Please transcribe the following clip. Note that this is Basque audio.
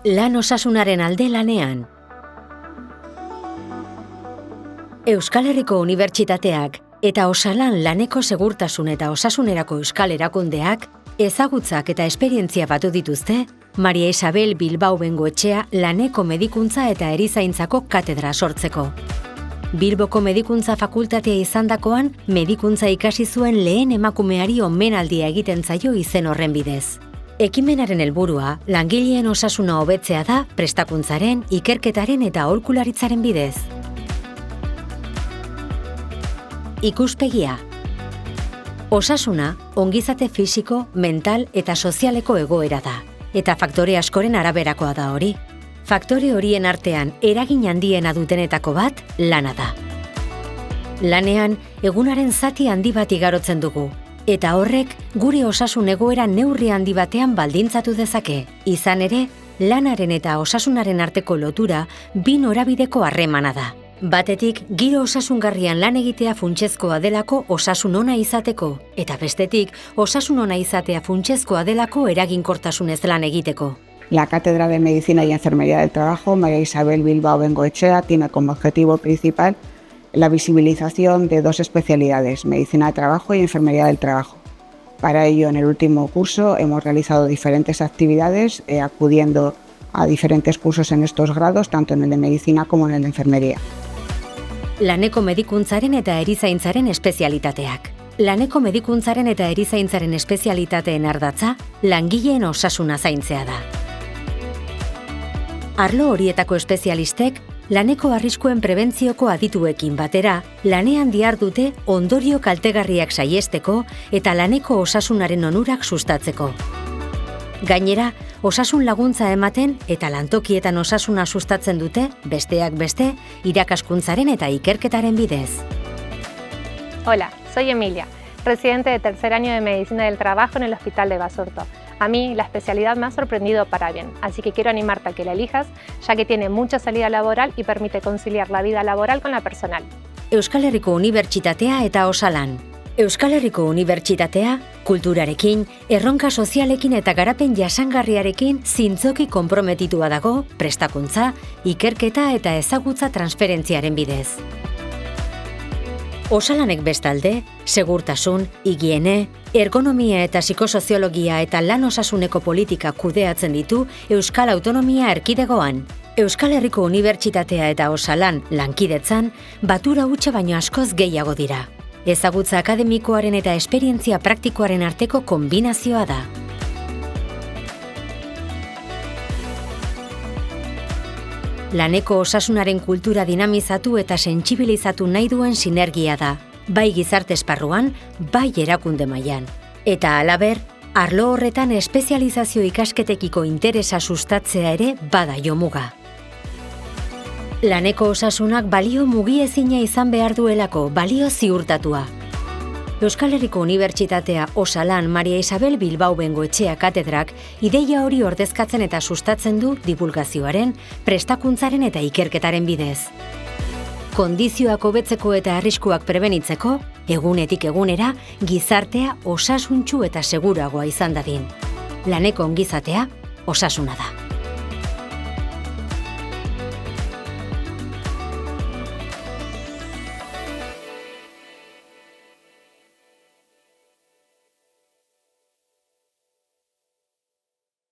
Lan osasunaren alde lanean. Euskal Herriko Unibertsitateak eta Osalan laneko segurtasun eta osasunerako euskal erakundeak ezagutzak eta esperientzia batu dituzte Maria Isabel Bilbao Bengoetxea laneko medikuntza eta erizaintzako katedra sortzeko. Bilboko medikuntza fakultatea izandakoan, medikuntza ikasi zuen lehen emakumeari omenaldia egiten zaio izen horren bidez. Ekimenaren helburua, langileen osasuna hobetzea da prestakuntzaren, ikerketaren eta aholkularitzaren bidez. Ikuspegia. Osasuna, ongizate fisiko, mental eta sozialeko egoera da. Eta faktore askoren araberakoa da hori. Faktore horien artean eragin handiena dutenetako bat lana da. Lanean, egunaren zati handi bat igarotzen dugu. Eta horrek, gure osasun egoera neurri handi batean baldintzatu dezake. Izan ere, lanaren eta osasunaren arteko lotura bi norabideko harremana da. Batetik, giro osasungarrian lan egitea funtsezkoa delako osasun ona izateko, eta bestetik, osasun ona izatea funtsezkoa delako eraginkortasunez lan egiteko. La Cátedra de Medicina y Enfermería del Trabajo, María Isabel Bilbao Bengoetxea, tiene como objetivo principal la visibilización de dos especialidades, Medicina del Trabajo y Enfermería del Trabajo. Para ello, en el último curso hemos realizado diferentes actividades, acudiendo a diferentes cursos en estos grados, tanto en el de Medicina como en el de Enfermería. Laneko medikuntzaren eta erizaintzaren espezialitateak. Laneko medikuntzaren eta erizaintzaren espezialitateen ardatza, langileen osasuna zaintzea da. Arlo horietako espezialistek, laneko arriskuen prebentzioko adituekin batera, lanean dihardute ondorio kaltegarriak saihesteko eta laneko osasunaren onurak sustatzeko. Gainera, osasun laguntza ematen eta lantokietan osasuna sustatzen dute, besteak beste, irakaskuntzaren eta ikerketaren bidez. Hola, soy Emilia, residente de tercer año de Medicina del Trabajo en el Hospital de Basurto. A mí la especialidad me ha sorprendido para bien, así que quiero animarte a que la elijas, ya que tiene mucha salida laboral y permite conciliar la vida laboral con la personal. Euskal Herriko Unibertsitatea eta Osalan. Euskal Herriko Unibertsitatea, kulturarekin, erronka sozialekin eta garapen jasangarriarekin zintzoki konprometitua dago, prestakuntza, ikerketa eta ezagutza transferentziaren bidez. Osalanek bestalde, segurtasun, higiene, ergonomia eta psikosoziologia eta lan osasuneko politika kudeatzen ditu Euskal Autonomia Erkidegoan. Euskal Herriko Unibertsitatea eta Osalan lankidetzan, batura hutsa baino askoz gehiago dira. Ezagutza akademikoaren eta esperientzia praktikoaren arteko konbinazioa da. Laneko osasunaren kultura dinamizatu eta sentsibilizatu nahi duen sinergia da, bai gizarte esparruan, bai erakunde mailan. Eta halaber, arlo horretan espezializazio ikasketekiko interesa sustatzea ere bada jomuga. Laneko osasunak balio mugiezina izan behar duelako, balio ziurtatua. Euskal Herriko Unibertsitatea Osalan Maria Isabel Bilbao Bengoetxea katedrak ideia hori ordezkatzen eta sustatzen du divulgazioaren, prestakuntzaren eta ikerketaren bidez. Kondizioak hobetzeko eta arriskuak prebenitzeko, egunetik egunera, gizartea osasuntsu eta seguragoa izan dadin. Laneko ongizatea osasuna da.